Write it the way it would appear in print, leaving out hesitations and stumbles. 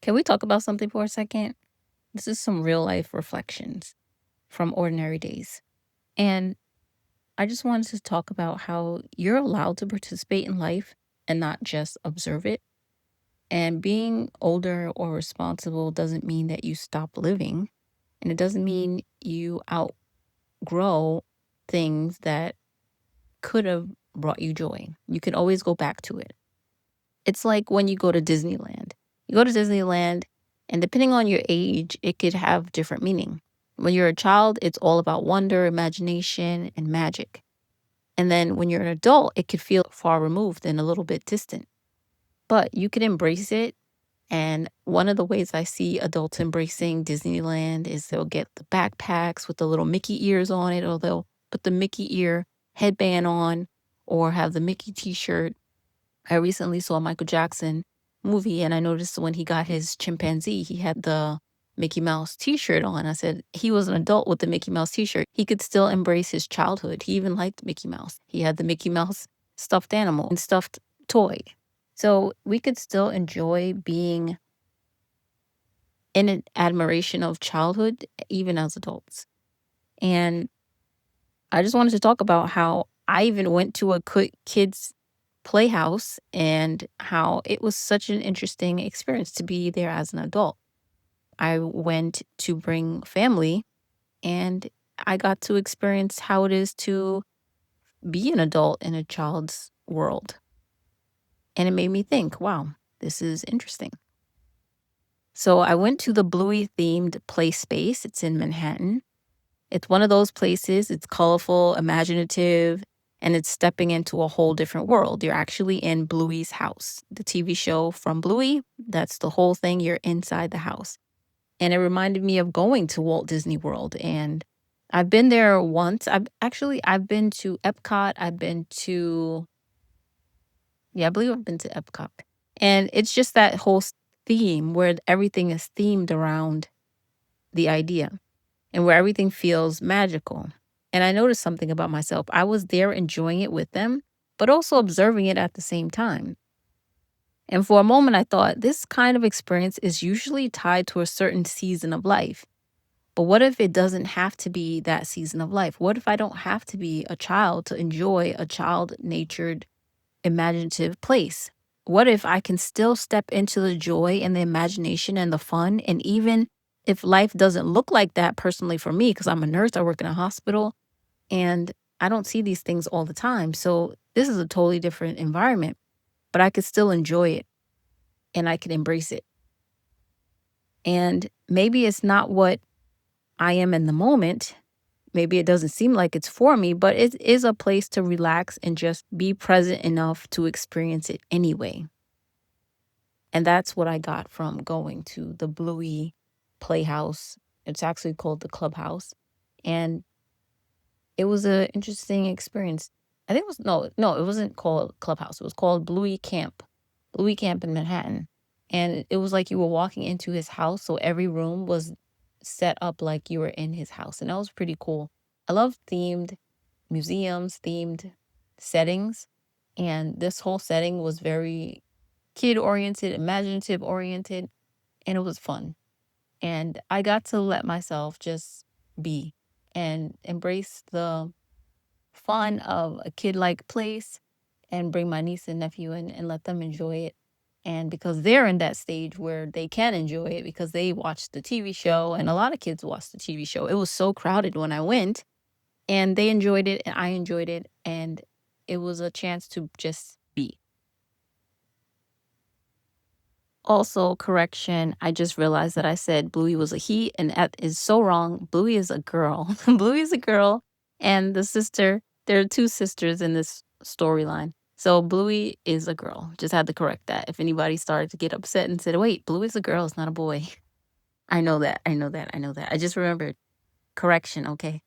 Can we talk about something for a second? This is some real life reflections from ordinary days. And I just wanted to talk about how you're allowed to participate in life and not just observe it. And being older or responsible doesn't mean that you stop living. And it doesn't mean you outgrow things that could have brought you joy. You can always go back to it. It's like when you go to Disneyland. You go to Disneyland, and depending on your age, it could have different meaning. When you're a child, it's all about wonder, imagination, and magic. And then when you're an adult, it could feel far removed and a little bit distant. But you can embrace it. And one of the ways I see adults embracing Disneyland is they'll get the backpacks with the little Mickey ears on it, or they'll put the Mickey ear headband on, or have the Mickey t shirt. I recently saw a Michael Jackson movie, and I noticed when he got his chimpanzee, he had the Mickey Mouse t-shirt on. I said he was an adult with the Mickey Mouse t-shirt. He could still embrace his childhood. He even liked Mickey Mouse. He had the Mickey Mouse stuffed animal and stuffed toy. So we could still enjoy being in an admiration of childhood, even as adults. And I just wanted to talk about how I even went to a kids playhouse and how it was such an interesting experience to be there as an adult. I went to bring family and I got to experience how it is to be an adult in a child's world. And it made me think, wow, this is interesting. So I went to the Bluey themed play space. It's in Manhattan. It's one of those places, it's colorful, imaginative, and it's stepping into a whole different world. You're actually in Bluey's house. The TV show from Bluey, that's the whole thing. You're inside the house. And it reminded me of going to Walt Disney World. And I've been there once. I've been to Epcot. I believe I've been to Epcot. And it's just that whole theme where everything is themed around the idea and where everything feels magical. And I noticed something about myself. I was there enjoying it with them, but also observing it at the same time. And for a moment, I thought this kind of experience is usually tied to a certain season of life. But what if it doesn't have to be that season of life? What if I don't have to be a child to enjoy a child natured, imaginative place? What if I can still step into the joy and the imagination and the fun? And even if life doesn't look like that personally for me, because I'm a nurse, I work in a hospital, and I don't see these things all the time. So this is a totally different environment, but I could still enjoy it and I can embrace it. And maybe it's not what I am in the moment. Maybe it doesn't seem like it's for me, but it is a place to relax and just be present enough to experience it anyway. And that's what I got from going to the Bluey Playhouse. It's actually called the Clubhouse. And it was an interesting experience. I think it was no, it wasn't called Clubhouse. It was called Bluey Camp in Manhattan. And it was like you were walking into his house, so every room was set up like you were in his house, and that was pretty cool. I love themed museums, themed settings, and this whole setting was very kid oriented, imaginative oriented, and it was fun. And I got to let myself just be and embrace the fun of a kid like place and bring my niece and nephew in and let them enjoy it. And because they're in that stage where they can enjoy it because they watched the TV show and a lot of kids watched the TV show. It was so crowded when I went and they enjoyed it and I enjoyed it. And it was a chance to just be. Also, correction, I just realized that I said Bluey was a he, and that is so wrong. Bluey is a girl. Bluey is a girl, and there are two sisters in this storyline. So Bluey is a girl. Just had to correct that. If anybody started to get upset and said, wait, Bluey's a girl, it's not a boy. I know that. I just remembered. Correction, okay?